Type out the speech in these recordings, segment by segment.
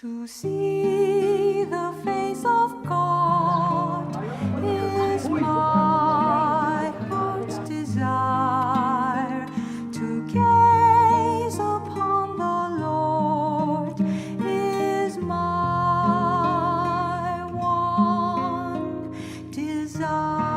To see the face of God is my heart's desire. To gaze upon the Lord is my one desire.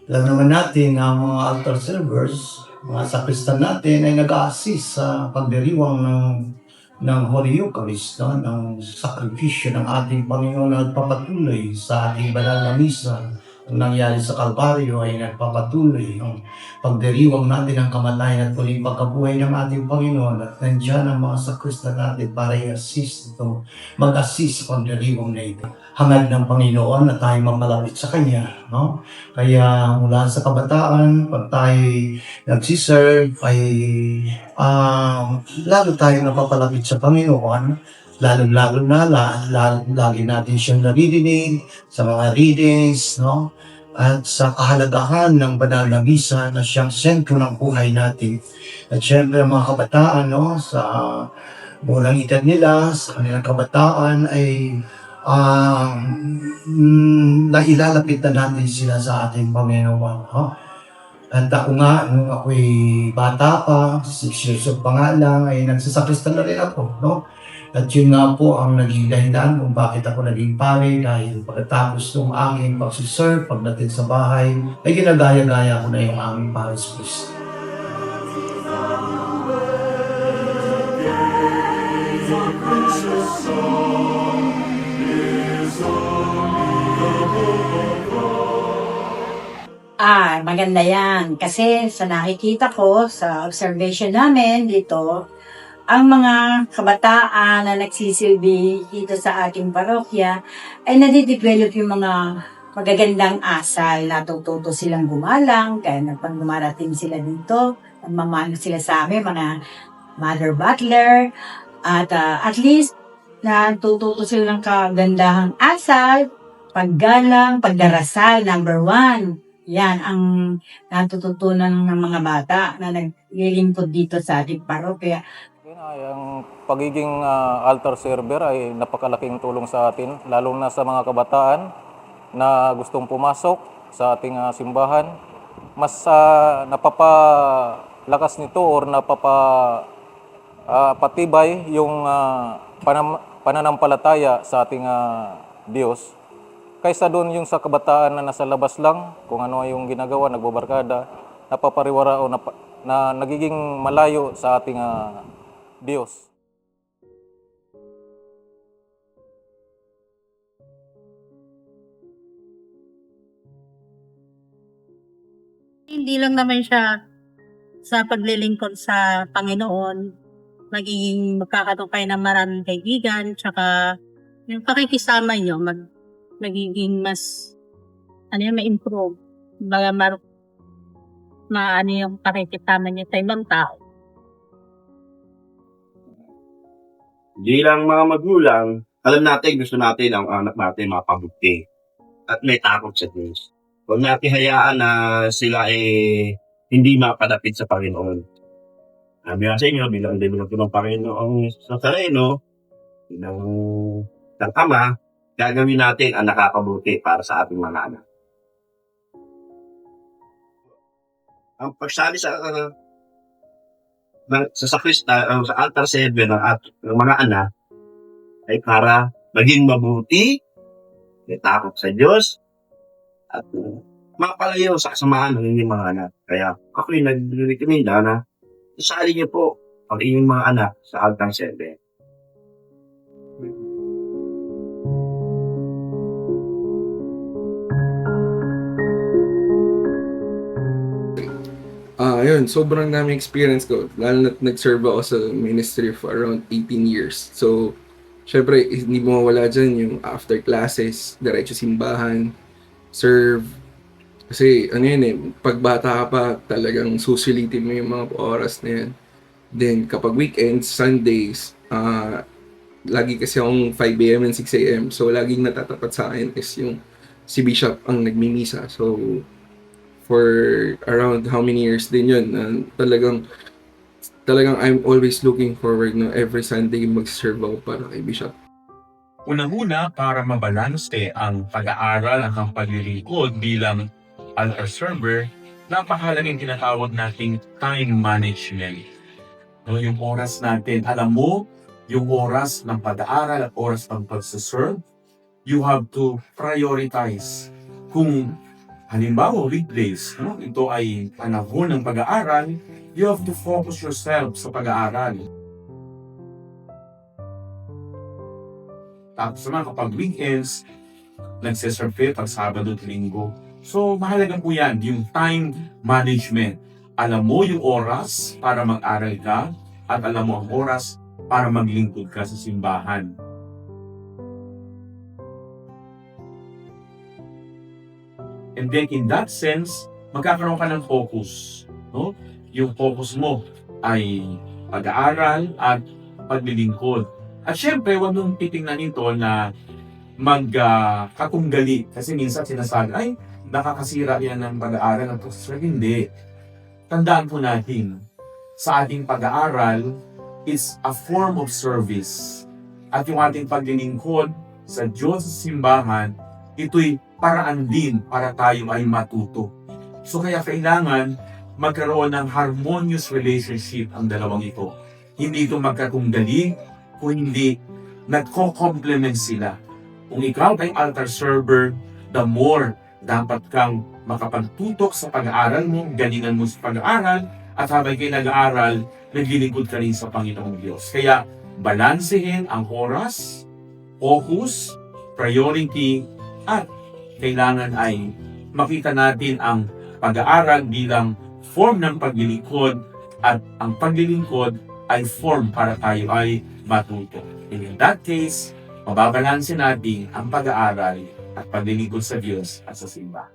Alam naman natin na ang mga altar servers, mga sakristan natin ay nag-a-assist sa pagdiriwang ng Holy Eucharist, no? Ng sakripisyo ng ating Panginoon na nagpapatuloy sa ating banal na misa. Ang nangyari sa Kalbaryo ay nagpapatuloy ang pagdiriwang natin ng kamatayan at muling pagkabuhay ng ating Panginoon, at nandiyan ang mga sakristan natin para i-assist ito, mag-assist sa pagdiriwang na ito. Hangad ng Panginoon na tayo mamalapit sa Kanya, no? Kaya mula sa kabataan, pag tayo nagsiserve, ay lalo tayo napapalapit sa Panginoon, lalo lagi natin siyang naririnig sa mga readings, no? At sa kahalagahan ng banal na misa na siyang sentro ng buhay natin. At syempre mga kabataan, no? Sa bulang edad nila, sa kanilang kabataan ay nailalapit na natin sila sa ating Panginoon. No? At ako nga, nung ako'y bata pa, 6 years old pa nga lang, ay nagsasakristan na rin ako. No? At yun nga po ang naging dahilan kung bakit ako naging pare, dahil pagkatapos ng aking pagsiserve, pagdating sa bahay, ay ginagaya-gaya ko na yung aming Paris Priest. Maganda yan. Kasi sa nakikita ko, sa observation namin dito, ang mga kabataan na nagsisilbi dito sa ating parokya ay nadidevelop yung mga magagandang asal. Natututo silang gumalang, kaya pag dumarating sila dito, mamano sila sa amin, mga mother butler, at least natututo sila ng kagandahang asal, paggalang, pagdarasal, number 1. Yan ang natututunan ng mga bata na naglilingkod dito sa ating parokya. Ang pagiging altar server ay napakalaking tulong sa atin, lalo na sa mga kabataan na gustong pumasok sa ating simbahan. Mas napapalakas nito or napapatibay yung pananampalataya sa ating Diyos. Kaysa doon yung sa kabataan na nasa labas lang, kung ano yung ginagawa, nagbabarkada, napapariwara o na nagiging malayo sa ating Diyos. Hindi lang naman siya sa paglilingkod sa Panginoon, magkakaroon kayo ng maraming kaibigan, tsaka yung pakikisama nyo, magiging mas, ma-improve. Yung pakikisama nyo sa ibang tao. Bilang mga magulang, alam natin, gusto natin ang anak natin mapabuti at may takot sa Diyos. Huwag natin hayaan na sila hindi mapadapit sa Panginoon. Sabi nga sa inyo, bilang develop ng Panginoon sa Nazareno, bilang Ama, gagawin natin ang nakakabuti para sa ating mga anak. Ang pagsali sa sakrista, sa altar server ng mga anak ay para maging mabuti, may takot sa Diyos, at mapalayo sa kasamaan ng inyong mga anak. Kaya ako'y nag-recommenda na isali niyo po ang inyong mga anak sa altar server. Ayun, sobrang dami experience ko. Lalo na nag-serve ako sa ministry for around 18 years. So, syempre, hindi mo mawala dyan yung after classes, diretso simbahan, serve. Kasi, pag bata ka pa, talagang susulitin mo yung mga oras na yan. Then, kapag weekends, Sundays, lagi kasi akong 5 a.m. and 6 a.m. So, laging natatapat sa akin is yung si Bishop ang nagmimisa. So, for around how many years din yun. Talagang I'm always looking forward no every Sunday mag-serve ako para kay Bishop. Unang-una, para mabalanse ang pag-aaral at ang paglilingkod bilang altar server, napakahalagang tinatawag nating time management. No, yung oras natin, alam mo, yung oras ng pag-aaral at oras ng pagsaserve, you have to prioritize. Kung halimbawa, weekdays, no, ito ay panahon ng pag-aaral, you have to focus yourself sa pag-aaral. Tapos naman kapag weekends, nagsiserve kayo pag Sabado at Linggo. So, mahalaga po yan, yung time management. Alam mo yung oras para mag-aral ka at alam mo ang oras para maglingkod ka sa simbahan. And then in that sense, magkakaroon ka ng focus. No? Yung focus mo ay pag-aaral at paglilingkod. At syempre, huwag mong titingnan ito na magkatunggali. Kasi minsan sinasabi, ay, nakakasira yan ng pag-aaral at pagsaserve. Hindi. Tandaan po natin, sa ating pag-aaral is a form of service. At yung ating paglilingkod sa Diyos sa simbahan, ito'y paraan din para tayo ay matuto. So kaya kailangan magkaroon ng harmonious relationship ang dalawang ito. Hindi ito magkatunggali, kung hindi nagko-complement sila. Kung ikaw ay altar server, the more dapat kang makapagtutok sa pag-aaral mo, galingan mo sa pag-aaral, at habang kayo nag-aaral, naglilingkod ka rin sa Panginoong Diyos. Kaya, balansehin ang oras, focus, priority, at kailangan ay makita natin ang pag-aaral bilang form ng paglilingkod at ang paglilingkod ay form para tayo ay matuto. And in that case, mababalansin natin ang pag-aaral at paglilingkod sa Diyos at sa simbahan.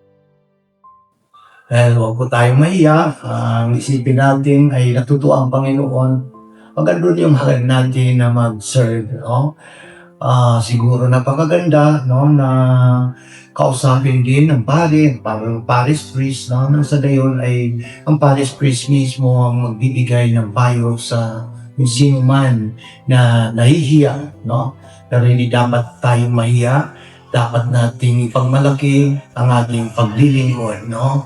Huwag po tayong mahiya. Ang isipin natin ay natuto ang Panginoon. Maganda yung halag natin na mag-serve. No? Siguro napakaganda no, na kausapin din ng pare, parang parish priest. No? Nang sa dayon ay ang parish priest mismo ang magbibigay ng payo sa kung sino man na nahihiya. No? Pero hindi dapat tayong mahiya. Dapat nating ipagmalaki ang ating paglilingkod. No?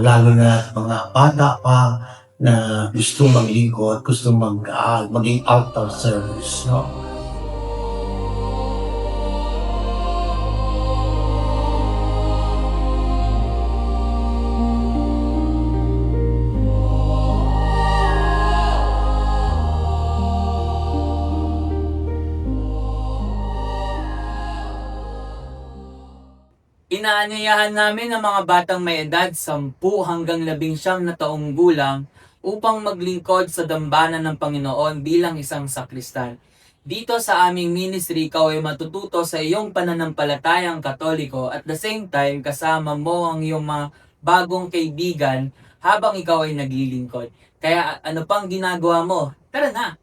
Lalo na mga bata pa na gusto maglingkod, gusto maging altar service. No? Inaanyayahan namin ang mga batang may edad 10 hanggang 19 na taong gulang upang maglingkod sa dambana ng Panginoon bilang isang sakristan. Dito sa aming ministry, ikaw ay matututo sa iyong pananampalatayang Katoliko at the same time kasama mo ang iyong mga bagong kaibigan habang ikaw ay naglilingkod. Kaya ano pang ginagawa mo? Tara na!